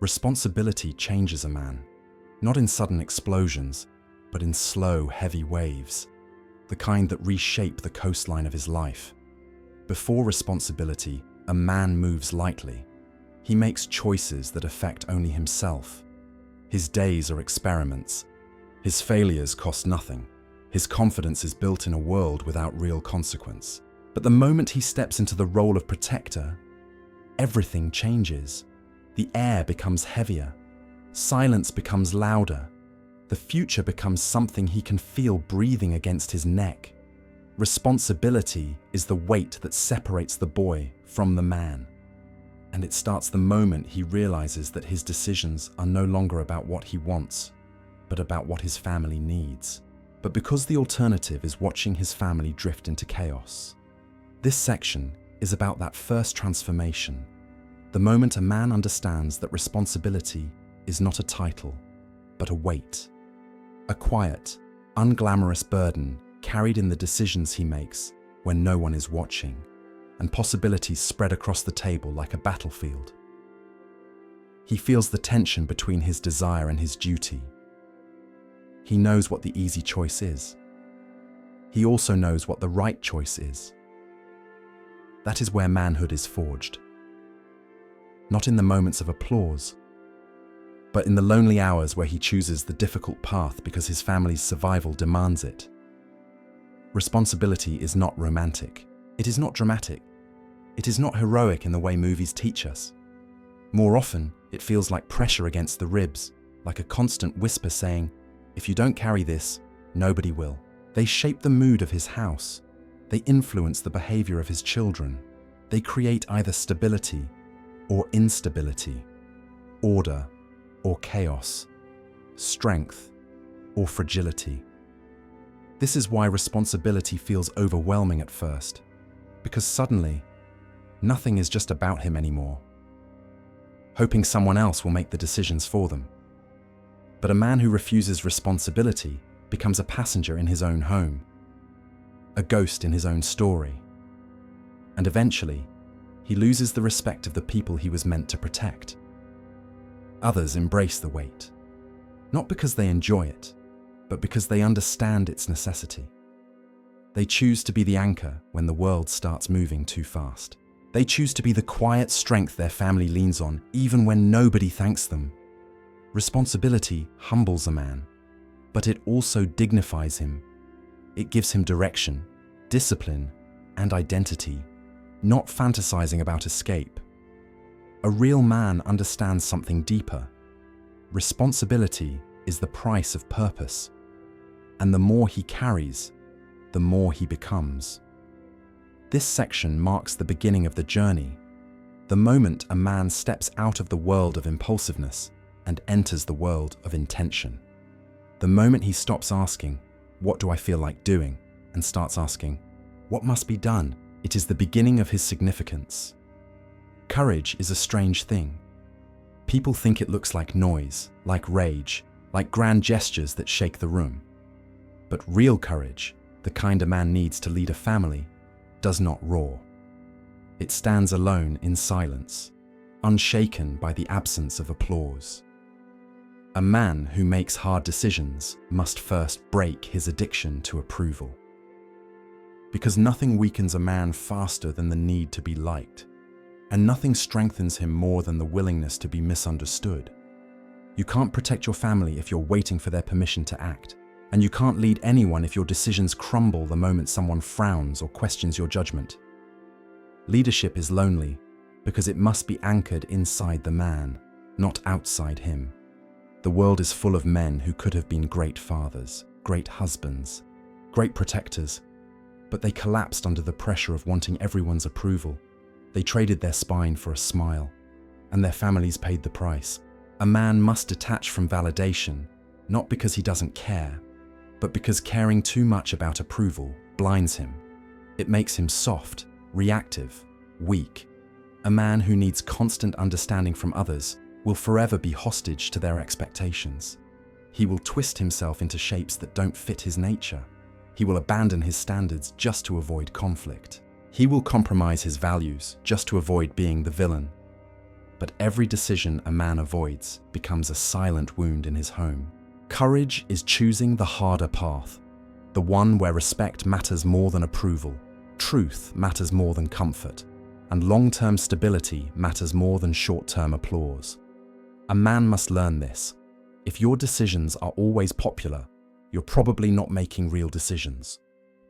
Responsibility changes a man, not in sudden explosions, but in slow, heavy waves, the kind that reshape the coastline of his life. Before responsibility, a man moves lightly. He makes choices that affect only himself. His days are experiments. His failures cost nothing. His confidence is built in a world without real consequence. But the moment he steps into the role of protector, everything changes. The air becomes heavier. Silence becomes louder. The future becomes something he can feel breathing against his neck. Responsibility is the weight that separates the boy from the man. And it starts the moment he realizes that his decisions are no longer about what he wants, but about what his family needs. But because the alternative is watching his family drift into chaos. This section is about that first transformation, the moment a man understands that responsibility is not a title, but a weight. A quiet, unglamorous burden carried in the decisions he makes when no one is watching, and possibilities spread across the table like a battlefield. He feels the tension between his desire and his duty. He knows what the easy choice is. He also knows what the right choice is. That is where manhood is forged. Not in the moments of applause, but in the lonely hours where he chooses the difficult path because his family's survival demands it. Responsibility is not romantic. It is not dramatic. It is not heroic in the way movies teach us. More often, it feels like pressure against the ribs, like a constant whisper saying, "If you don't carry this, nobody will." They shape the mood of his house. They influence the behavior of his children. They create either stability or instability, order or chaos, strength or fragility. This is why responsibility feels overwhelming at first, because suddenly, nothing is just about him anymore, hoping someone else will make the decisions for them. But a man who refuses responsibility becomes a passenger in his own home, a ghost in his own story. And eventually, he loses the respect of the people he was meant to protect. Others embrace the weight, not because they enjoy it, but because they understand its necessity. They choose to be the anchor when the world starts moving too fast. They choose to be the quiet strength their family leans on, even when nobody thanks them. Responsibility humbles a man, but it also dignifies him. It gives him direction, discipline, and identity, not fantasizing about escape. A real man understands something deeper. Responsibility is the price of purpose, and the more he carries, the more he becomes. This section marks the beginning of the journey, the moment a man steps out of the world of impulsiveness and enters the world of intention. The moment he stops asking, "What do I feel like doing?" and starts asking, "What must be done?" It is the beginning of his significance. Courage is a strange thing. People think it looks like noise, like rage, like grand gestures that shake the room. But real courage, the kind a man needs to lead a family, does not roar. It stands alone in silence, unshaken by the absence of applause. A man who makes hard decisions must first break his addiction to approval. Because nothing weakens a man faster than the need to be liked, and nothing strengthens him more than the willingness to be misunderstood. You can't protect your family if you're waiting for their permission to act, and you can't lead anyone if your decisions crumble the moment someone frowns or questions your judgment. Leadership is lonely because it must be anchored inside the man, not outside him. The world is full of men who could have been great fathers, great husbands, great protectors, but they collapsed under the pressure of wanting everyone's approval. They traded their spine for a smile, and their families paid the price. A man must detach from validation, not because he doesn't care, but because caring too much about approval blinds him. It makes him soft, reactive, weak. A man who needs constant understanding from others will forever be hostage to their expectations. He will twist himself into shapes that don't fit his nature. He will abandon his standards just to avoid conflict. He will compromise his values just to avoid being the villain. but every decision a man avoids becomes a silent wound in his home. Courage is choosing the harder path, the one where respect matters more than approval, truth matters more than comfort, and long-term stability matters more than short-term applause. A man must learn this. If your decisions are always popular, you're probably not making real decisions.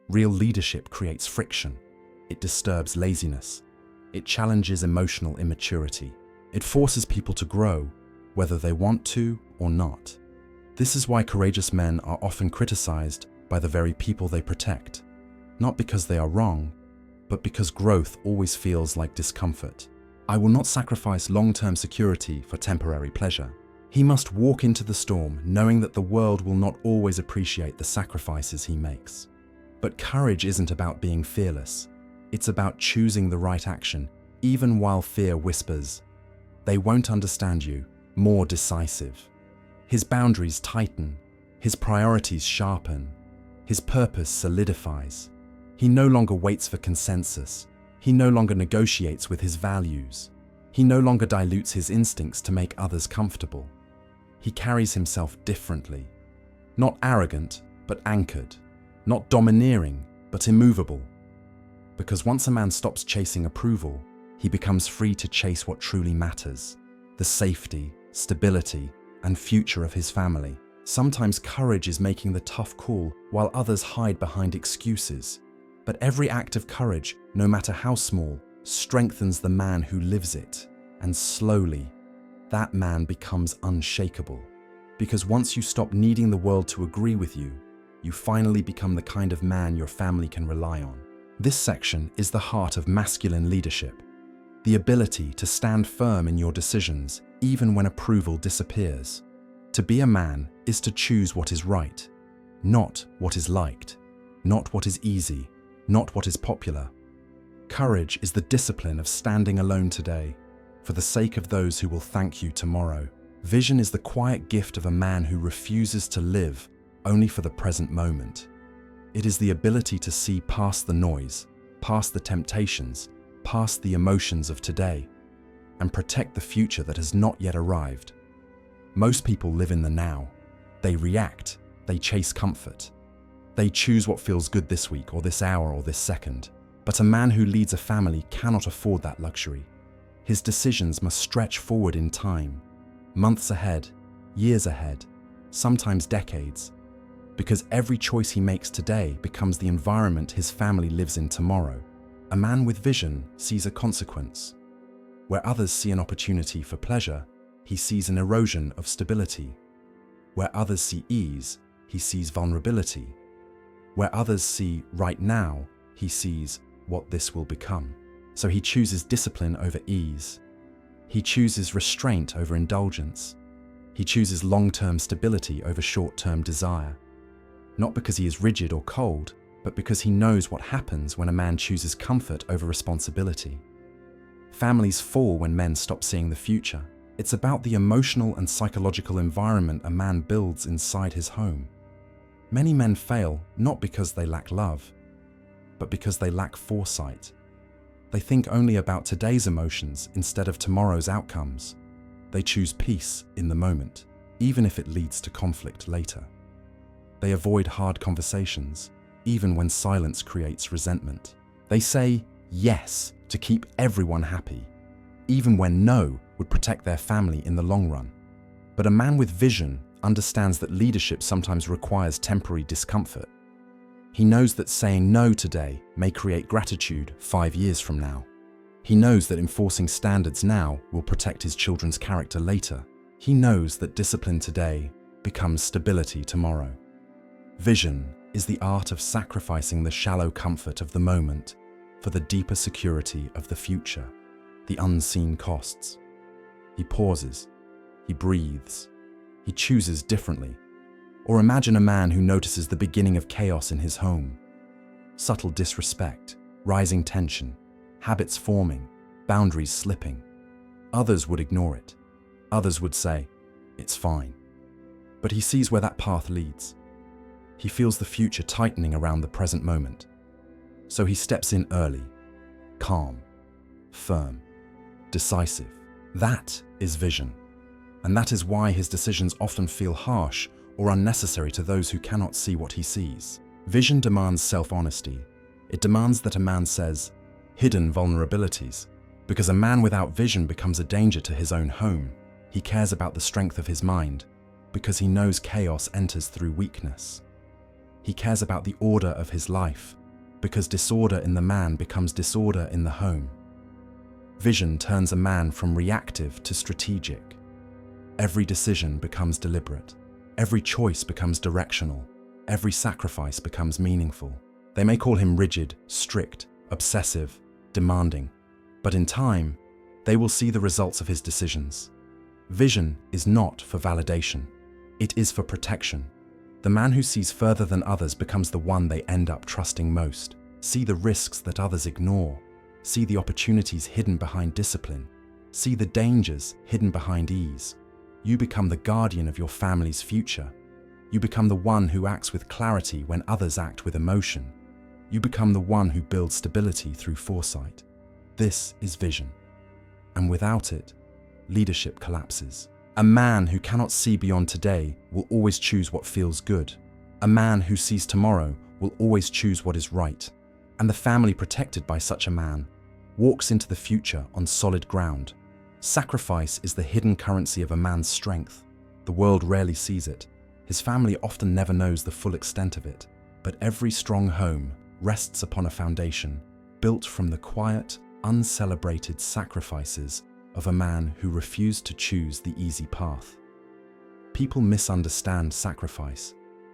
Real leadership creates friction. It disturbs laziness. It challenges emotional immaturity. It forces people to grow, whether they want to or not. This is why courageous men are often criticized by the very people they protect, not because they are wrong, but because growth always feels like discomfort. I will not sacrifice long-term security for temporary pleasure. He must walk into the storm knowing that the world will not always appreciate the sacrifices he makes. But courage isn't about being fearless. It's about choosing the right action, even while fear whispers, "They won't understand you," more decisive. His boundaries tighten, his priorities sharpen, his purpose solidifies. He no longer waits for consensus. He no longer negotiates with his values. He no longer dilutes his instincts to make others comfortable. He carries himself differently. Not arrogant, but anchored. Not domineering, but immovable. Because once a man stops chasing approval, he becomes free to chase what truly matters: the safety, stability, and future of his family. Sometimes courage is making the tough call while others hide behind excuses. But every act of courage, no matter how small, strengthens the man who lives it. And slowly, that man becomes unshakable. Because once you stop needing the world to agree with you, you finally become the kind of man your family can rely on. This section is the heart of masculine leadership. The ability to stand firm in your decisions, even when approval disappears. To be a man is to choose what is right, not what is liked, not what is easy, not what is popular. Courage is the discipline of standing alone today, for the sake of those who will thank you tomorrow. Vision is the quiet gift of a man who refuses to live only for the present moment. It is the ability to see past the noise, past the temptations, past the emotions of today, and protect the future that has not yet arrived. Most people live in the now. They react, they chase comfort. They choose what feels good this week or this hour or this second. But a man who leads a family cannot afford that luxury. His decisions must stretch forward in time, months ahead, years ahead, sometimes decades, because every choice he makes today becomes the environment his family lives in tomorrow. A man with vision sees a consequence. Where others see an opportunity for pleasure, he sees an erosion of stability. Where others see ease, he sees vulnerability. Where others see right now, he sees what this will become. So he chooses discipline over ease. He chooses restraint over indulgence. He chooses long-term stability over short-term desire. Not because he is rigid or cold, but because he knows what happens when a man chooses comfort over responsibility. Families fall when men stop seeing the future. It's about the emotional and psychological environment a man builds inside his home. Many men fail not because they lack love, but because they lack foresight. They think only about today's emotions instead of tomorrow's outcomes. They choose peace in the moment, even if it leads to conflict later. They avoid hard conversations, even when silence creates resentment. They say yes to keep everyone happy, even when no would protect their family in the long run. But a man with vision understands that leadership sometimes requires temporary discomfort. He knows that saying no today may create gratitude 5 years from now. He knows that enforcing standards now will protect his children's character later. He knows that discipline today becomes stability tomorrow. Vision is the art of sacrificing the shallow comfort of the moment for the deeper security of the future, the unseen costs. He pauses, he breathes, he chooses differently. Or imagine a man who notices the beginning of chaos in his home. Subtle disrespect, rising tension, habits forming, boundaries slipping. Others would ignore it. Others would say, "It's fine." But he sees where that path leads. He feels the future tightening around the present moment. So he steps in early, calm, firm, decisive. That is vision. And that is why his decisions often feel harsh or unnecessary to those who cannot see what he sees. Vision demands self-honesty. It demands that a man says, hidden vulnerabilities, because a man without vision becomes a danger to his own home. He cares about the strength of his mind, because he knows chaos enters through weakness. He cares about the order of his life, because disorder in the man becomes disorder in the home. Vision turns a man from reactive to strategic. Every decision becomes deliberate. Every choice becomes directional. Every sacrifice becomes meaningful. They may call him rigid, strict, obsessive, demanding, but in time, they will see the results of his decisions. Vision is not for validation. It is for protection. The man who sees further than others becomes the one they end up trusting most. See the risks that others ignore. See the opportunities hidden behind discipline. See the dangers hidden behind ease. You become the guardian of your family's future. You become the one who acts with clarity when others act with emotion. You become the one who builds stability through foresight. This is vision. And without it, leadership collapses. A man who cannot see beyond today will always choose what feels good. A man who sees tomorrow will always choose what is right. And the family protected by such a man walks into the future on solid ground. Sacrifice is the hidden currency of a man's strength. The world rarely sees it. His family often never knows the full extent of it. But every strong home rests upon a foundation built from the quiet, uncelebrated sacrifices of a man who refused to choose the easy path. People misunderstand sacrifice.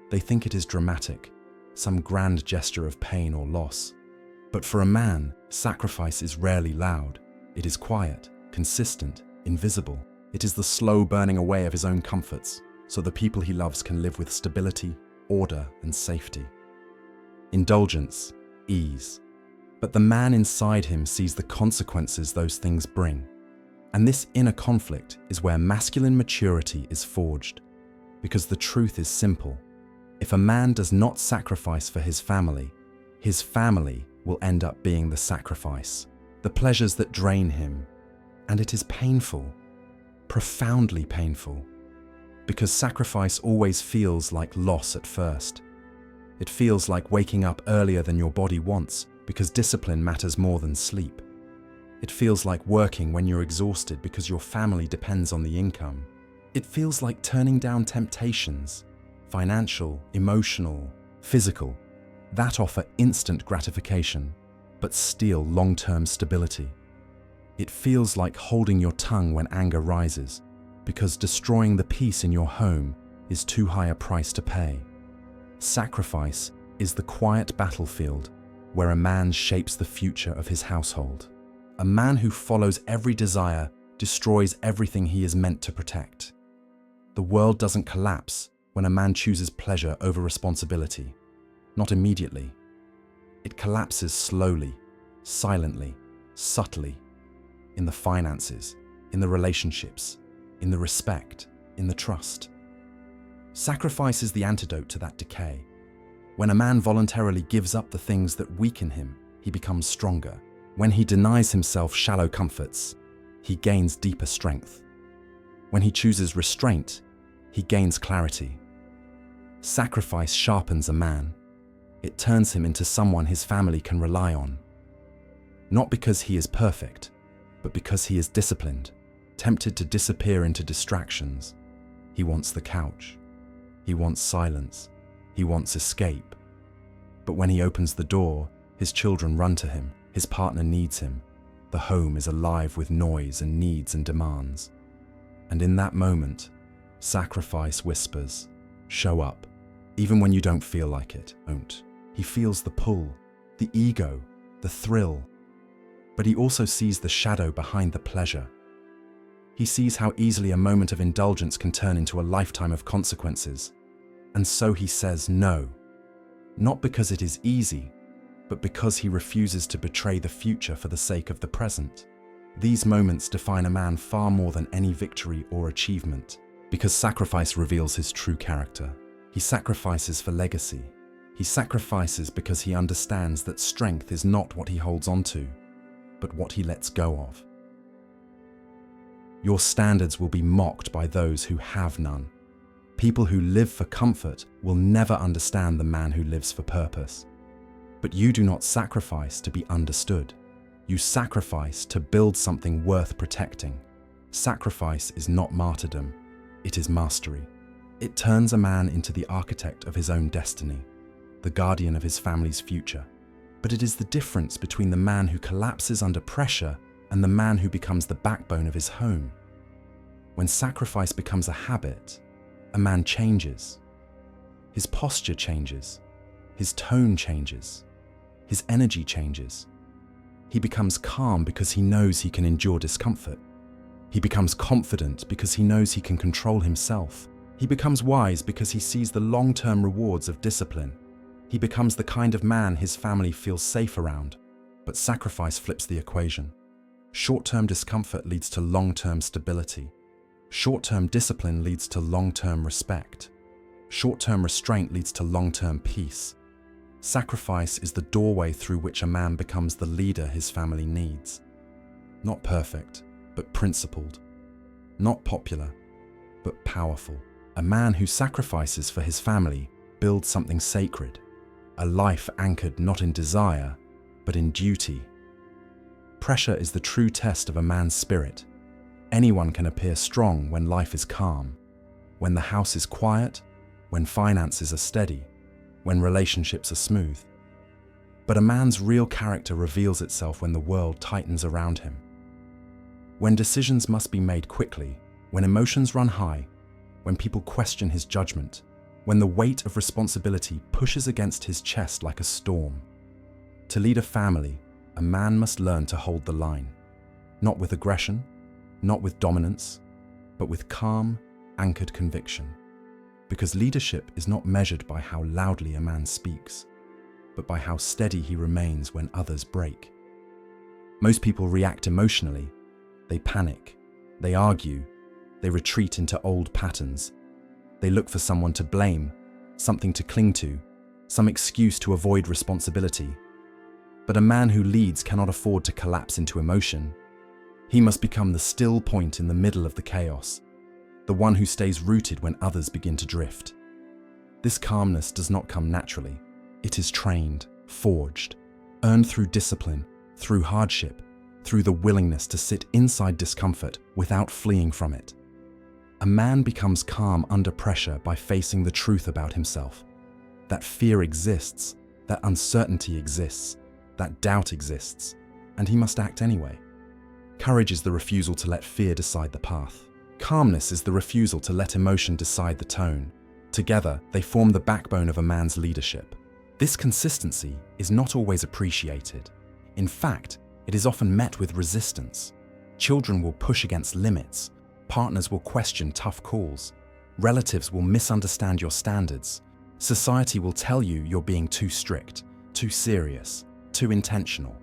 They think it is dramatic, some grand gesture of pain or loss. But for a man, sacrifice is rarely loud. It is quiet, consistent, invisible. It is the slow burning away of his own comforts, so the people he loves can live with stability, order, and safety. Indulgence, ease. But the man inside him sees the consequences those things bring. And this inner conflict is where masculine maturity is forged. Because the truth is simple. If a man does not sacrifice for his family will end up being the sacrifice. The pleasures that drain him. And it is painful, profoundly painful. Because sacrifice always feels like loss at first. It feels like waking up earlier than your body wants because discipline matters more than sleep. It feels like working when you're exhausted because your family depends on the income. It feels like turning down temptations, financial, emotional, physical, that offer instant gratification, but steal long-term stability. It feels like holding your tongue when anger rises, because destroying the peace in your home is too high a price to pay. Sacrifice is the quiet battlefield where a man shapes the future of his household. A man who follows every desire destroys everything he is meant to protect. The world doesn't collapse when a man chooses pleasure over responsibility. Not immediately. It collapses slowly, silently, subtly, in the finances, in the relationships, in the respect, in the trust. Sacrifice is the antidote to that decay. When a man voluntarily gives up the things that weaken him, he becomes stronger. When he denies himself shallow comforts, he gains deeper strength. When he chooses restraint, he gains clarity. Sacrifice sharpens a man. It turns him into someone his family can rely on. Not because he is perfect, but because he is disciplined, tempted to disappear into distractions. He wants the couch. He wants silence. He wants escape. But when he opens the door, his children run to him. His partner needs him. The home is alive with noise and needs and demands. And in that moment, sacrifice whispers, "Show up." Even when you don't feel like it, don't. He feels the pull, the ego, the thrill. But he also sees the shadow behind the pleasure. He sees how easily a moment of indulgence can turn into a lifetime of consequences. And so he says no. Not because it is easy, but because he refuses to betray the future for the sake of the present. These moments define a man far more than any victory or achievement, because sacrifice reveals his true character. He sacrifices for legacy. He sacrifices because he understands that strength is not what he holds on to, but what he lets go of. Your standards will be mocked by those who have none. People who live for comfort will never understand the man who lives for purpose. But you do not sacrifice to be understood. You sacrifice to build something worth protecting. Sacrifice is not martyrdom, it is mastery. It turns a man into the architect of his own destiny, the guardian of his family's future. But it is the difference between the man who collapses under pressure and the man who becomes the backbone of his home. When sacrifice becomes a habit, a man changes. His posture changes. His tone changes. His energy changes. He becomes calm because he knows he can endure discomfort. He becomes confident because he knows he can control himself. He becomes wise because he sees the long-term rewards of discipline. He becomes the kind of man his family feels safe around. But sacrifice flips the equation. Short-term discomfort leads to long-term stability. Short-term discipline leads to long-term respect. Short-term restraint leads to long-term peace. Sacrifice is the doorway through which a man becomes the leader his family needs. Not perfect, but principled. Not popular, but powerful. A man who sacrifices for his family builds something sacred. A life anchored not in desire, but in duty. Pressure is the true test of a man's spirit. Anyone can appear strong when life is calm, when the house is quiet, when finances are steady, when relationships are smooth. But a man's real character reveals itself when the world tightens around him. When decisions must be made quickly, when emotions run high, when people question his judgment, when the weight of responsibility pushes against his chest like a storm. To lead a family, a man must learn to hold the line, not with aggression, not with dominance, but with calm, anchored conviction. Because leadership is not measured by how loudly a man speaks, but by how steady he remains when others break. Most people react emotionally. They panic, they argue, they retreat into old patterns. They look for someone to blame, something to cling to, some excuse to avoid responsibility. But a man who leads cannot afford to collapse into emotion. He must become the still point in the middle of the chaos, the one who stays rooted when others begin to drift. This calmness does not come naturally. It is trained, forged, earned through discipline, through hardship, through the willingness to sit inside discomfort without fleeing from it. A man becomes calm under pressure by facing the truth about himself. That fear exists, that uncertainty exists, that doubt exists, and he must act anyway. Courage is the refusal to let fear decide the path. Calmness is the refusal to let emotion decide the tone. Together, they form the backbone of a man's leadership. This consistency is not always appreciated. In fact, it is often met with resistance. Children will push against limits. Partners will question tough calls. Relatives will misunderstand your standards. Society will tell you you're being too strict, too serious, too intentional.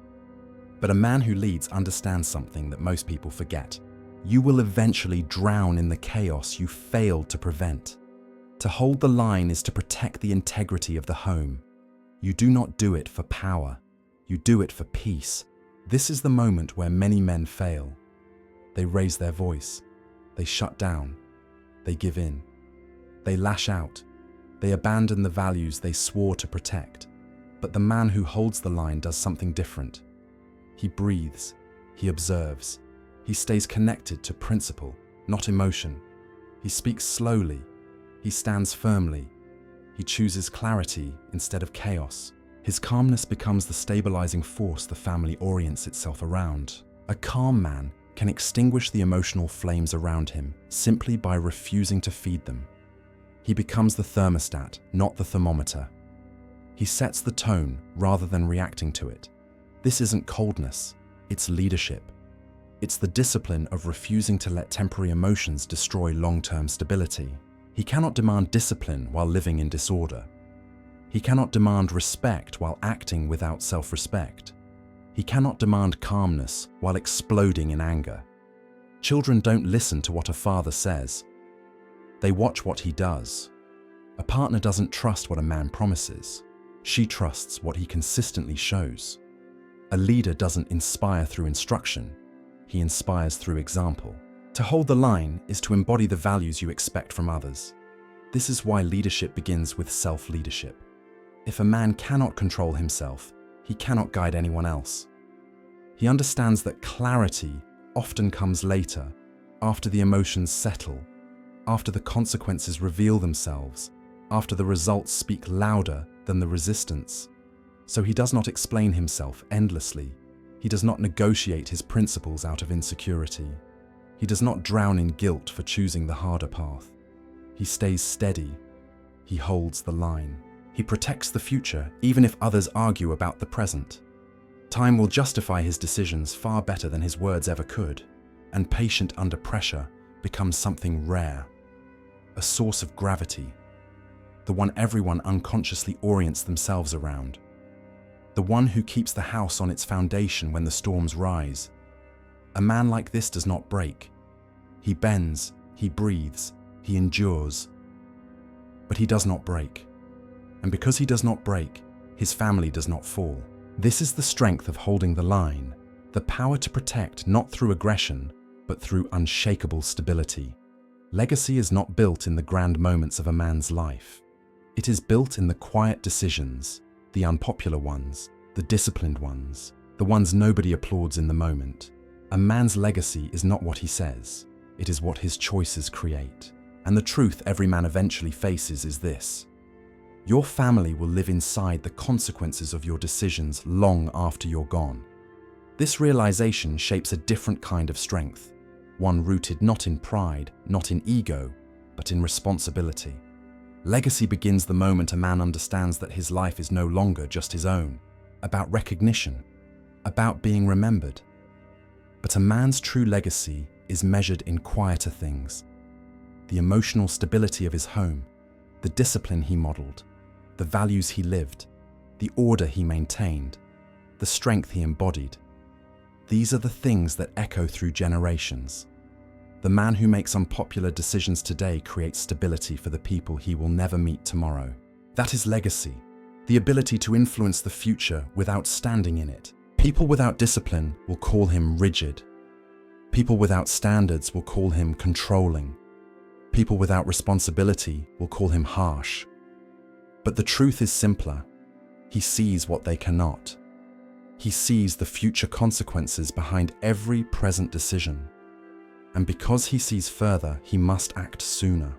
But a man who leads understands something that most people forget. You will eventually drown in the chaos you failed to prevent. To hold the line is to protect the integrity of the home. You do not do it for power. You do it for peace. This is the moment where many men fail. They raise their voice. They shut down. They give in. They lash out. They abandon the values they swore to protect. But the man who holds the line does something different. He breathes. He observes. He stays connected to principle, not emotion. He speaks slowly. He stands firmly. He chooses clarity instead of chaos. His calmness becomes the stabilizing force the family orients itself around. A calm man can extinguish the emotional flames around him simply by refusing to feed them. He becomes the thermostat, not the thermometer. He sets the tone rather than reacting to it. This isn't coldness, it's leadership. It's the discipline of refusing to let temporary emotions destroy long-term stability. He cannot demand discipline while living in disorder. He cannot demand respect while acting without self-respect. He cannot demand calmness while exploding in anger. Children don't listen to what a father says. They watch what he does. A partner doesn't trust what a man promises. She trusts what he consistently shows. A leader doesn't inspire through instruction. He inspires through example. To hold the line is to embody the values you expect from others. This is why leadership begins with self-leadership. If a man cannot control himself, he cannot guide anyone else. He understands that clarity often comes later, after the emotions settle, after the consequences reveal themselves, after the results speak louder than the resistance. So he does not explain himself endlessly. He does not negotiate his principles out of insecurity. He does not drown in guilt for choosing the harder path. He stays steady. He holds the line. He protects the future, even if others argue about the present. Time will justify his decisions far better than his words ever could, and patient under pressure becomes something rare, a source of gravity, the one everyone unconsciously orients themselves around, the one who keeps the house on its foundation when the storms rise. A man like this does not break. He bends, he breathes, he endures, but he does not break. And because he does not break, his family does not fall. This is the strength of holding the line, the power to protect not through aggression, but through unshakable stability. Legacy is not built in the grand moments of a man's life. It is built in the quiet decisions, the unpopular ones, the disciplined ones, the ones nobody applauds in the moment. A man's legacy is not what he says, it is what his choices create. And the truth every man eventually faces is this: your family will live inside the consequences of your decisions long after you're gone. This realization shapes a different kind of strength, one rooted not in pride, not in ego, but in responsibility. Legacy begins the moment a man understands that his life is no longer just his own, about recognition, about being remembered. But a man's true legacy is measured in quieter things: the emotional stability of his home, the discipline he modeled, the values he lived, the order he maintained, the strength he embodied. These are the things that echo through generations. The man who makes unpopular decisions today creates stability for the people he will never meet tomorrow. That is legacy, the ability to influence the future without standing in it. People without discipline will call him rigid. People without standards will call him controlling. People without responsibility will call him harsh. But the truth is simpler. He sees what they cannot. He sees the future consequences behind every present decision. And because he sees further, he must act sooner.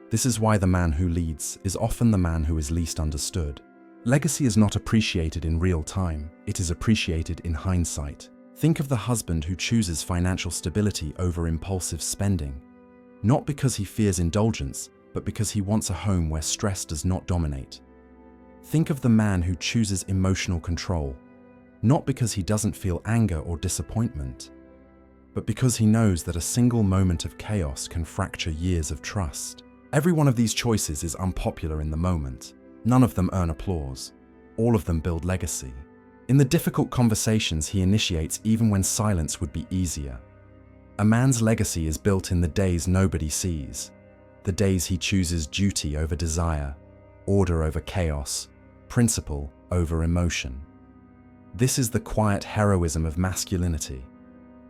This is why the man who leads is often the man who is least understood. Legacy is not appreciated in real time, it is appreciated in hindsight. Think of the husband who chooses financial stability over impulsive spending, not because he fears indulgence, but because he wants a home where stress does not dominate. Think of the man who chooses emotional control, not because he doesn't feel anger or disappointment, but because he knows that a single moment of chaos can fracture years of trust. Every one of these choices is unpopular in the moment. None of them earn applause. All of them build legacy. In the difficult conversations he initiates even when silence would be easier. A man's legacy is built in the days nobody sees, the days he chooses duty over desire, order over chaos, principle over emotion. This is the quiet heroism of masculinity,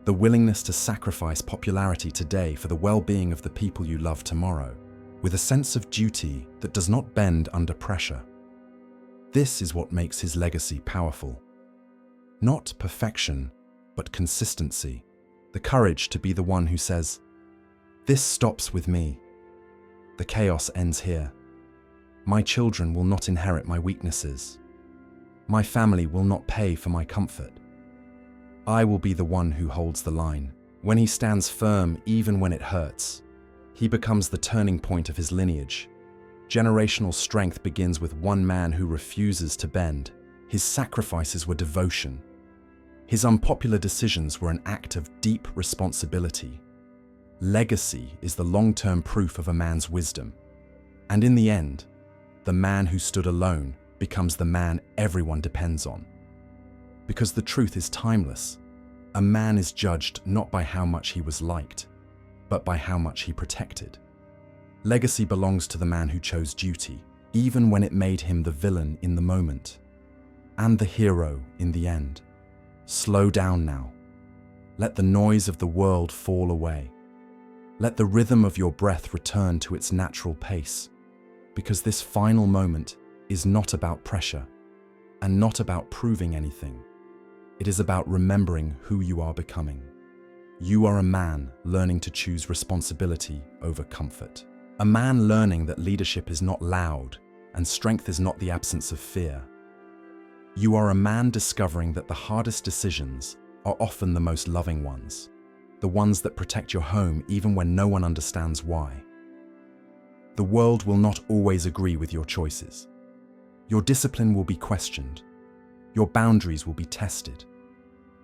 the willingness to sacrifice popularity today for the well-being of the people you love tomorrow, with a sense of duty that does not bend under pressure. This is what makes his legacy powerful. Not perfection, but consistency, the courage to be the one who says, "This stops with me. The chaos ends here. My children will not inherit my weaknesses. My family will not pay for my comfort. I will be the one who holds the line." When he stands firm even when it hurts, he becomes the turning point of his lineage. Generational strength begins with one man who refuses to bend. His sacrifices were devotion. His unpopular decisions were an act of deep responsibility. Legacy is the long-term proof of a man's wisdom. And in the end, the man who stood alone becomes the man everyone depends on. Because the truth is timeless. A man is judged not by how much he was liked, but by how much he protected. Legacy belongs to the man who chose duty, even when it made him the villain in the moment, and the hero in the end. Slow down now. Let the noise of the world fall away. Let the rhythm of your breath return to its natural pace, because this final moment is not about pressure and not about proving anything. It is about remembering who you are becoming. You are a man learning to choose responsibility over comfort. A man learning that leadership is not loud and strength is not the absence of fear. You are a man discovering that the hardest decisions are often the most loving ones, the ones that protect your home even when no one understands why. The world will not always agree with your choices. Your discipline will be questioned. Your boundaries will be tested.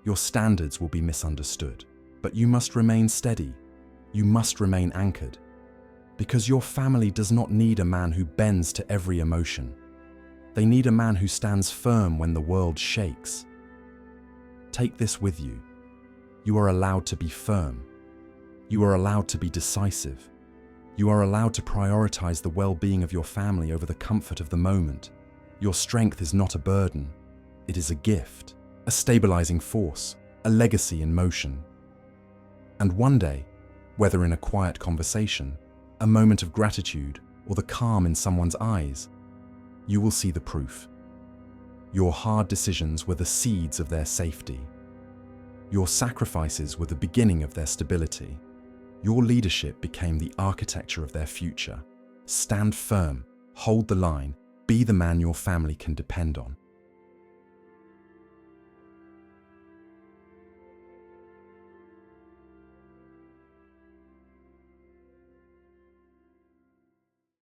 Your standards will be misunderstood. But you must remain steady. You must remain anchored. Because your family does not need a man who bends to every emotion. They need a man who stands firm when the world shakes. Take this with you. You are allowed to be firm. You are allowed to be decisive. You are allowed to prioritize the well-being of your family over the comfort of the moment. Your strength is not a burden. It is a gift, a stabilizing force, a legacy in motion. And one day, whether in a quiet conversation, a moment of gratitude, or the calm in someone's eyes, you will see the proof. Your hard decisions were the seeds of their safety. Your sacrifices were the beginning of their stability. Your leadership became the architecture of their future. Stand firm, hold the line, be the man your family can depend on.